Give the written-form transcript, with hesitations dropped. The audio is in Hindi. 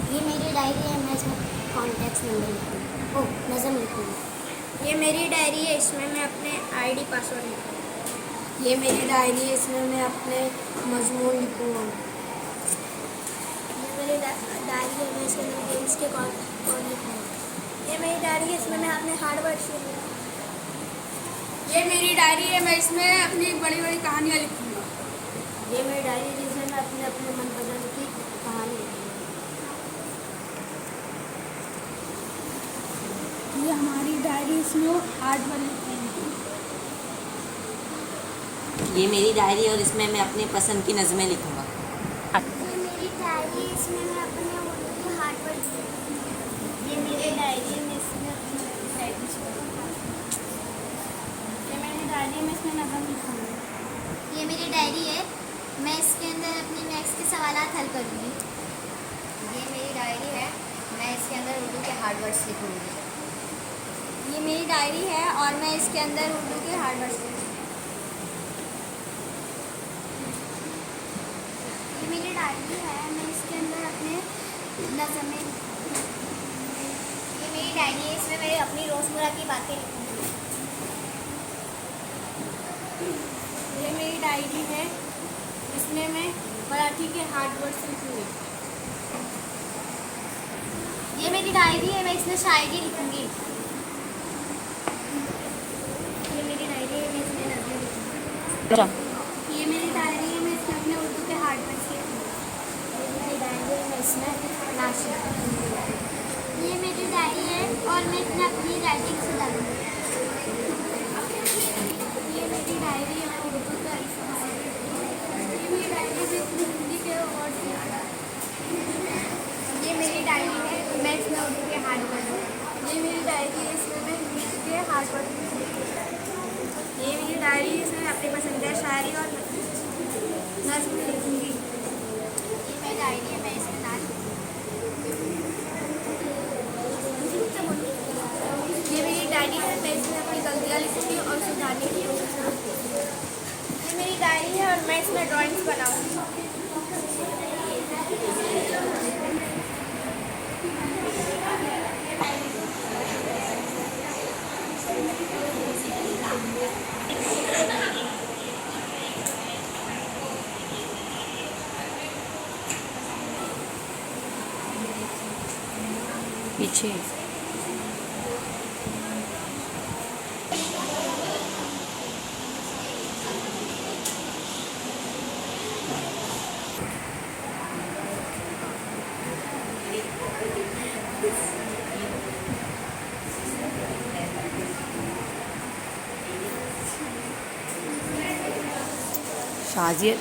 ये मेरी डायरी है, मैं इसमें कॉन्टैक्ट नंबर लिखूँगी, ओह नज़म लिखूँगी। ये मेरी डायरी है, इसमें मैं अपने आईडी पासवर्ड लिखूँगा। ये मेरी डायरी है, इसमें मैं अपने मजमून लिखूँगा। ये मेरी डायरी है, मैं इसके अंदर गेम्स के कोड लिखूँगा। ये मेरी डायरी है, इसमें मैं अपने हार्डवर्क लिखूँगा। ये मेरी डायरी है, मैं इसमें अपनी बड़ी बड़ी कहानियाँ लिखूँगा। ये मेरी डायरी है, जिसमें मैं अपने अपने मनपसंद की कहानी लिखूँगा। ये हमारी डायरी, इसमें आर्ट वाली पेन। ये मेरी डायरी है और इसमें मैं अपने पसंद की नज़में लिखूँगा। ये मेरी डायरी है, इसमें मैं अपने उर्दू के हार्डवर्क लिखूँगा। ये मेरी डायरी है, मैं इसमें अपनी डायरी लिखूँगा। ये मेरी डायरी है, मैं इसमें नज़म लिखूँगा। ये मेरी डायरी है, मैं इसके अंदर अपने मैथ्स के सवालात हल करूँगी। ये मेरी डायरी है, मैं इसके अंदर उर्दू के हार्डवर्ड्स लिखूँगी। ये मेरी डायरी है और मैं इसके अंदर उर्दू के हार्डवर्क लिखूँगा। ये मेरी डायरी है, मैं इसके अंदर अपने नज़में लिखूँगी। ये मेरी डायरी है, इसमें मैं अपनी रोज़मर्रा की बातें लिखूँगी। ये मेरी डायरी है, इसमें मैं मराठी के हार्डवर्ड्स लिखूँगी। ये मेरी डायरी है, मैं इसमें शायरी लिखूँगी। ये मेरी डायरी है, मैं इसमें नज़में लिखूँगी। ये मेरी डायरी है, मैं इसमें अपने उर्दू के हार्डवर्क लिखूँगी। ये मेरी डायरी है, मैं इसमें नाशिक लिखूँगी। ये मेरी डायरी है और मैं इसमें अपनी राइटिंग सुधारूँगी। ये मेरी डायरी है, मैं उर्दू का अल्फ़ाज़ लिखूँगी। ये मेरी डायरी है, मैं इसमें हिंदी के वर्ड्स लिखूँगी। ये मेरी डायरी है, मैं इसमें उर्दू के हार्डवर्क। ये मेरी डायरी है, इसमें मैं इंग्लिश के हार्डवर्क लिखूँगी। ये मेरी डायरी है, इसमें मैं अपनी पसंदीदा शायरी और नज़्म लिखूँगी। ये मेरी डायरी है, मैं इसमें नाच ये मेरी डायरी है, मैं इसमें अपनी गलतियाँ लिखूँगी और सुधारने की कोशिश करूँगी। ये मेरी डायरी है और मैं इसमें ड्राइंग्स बनाऊँगी। पीछे शाजिद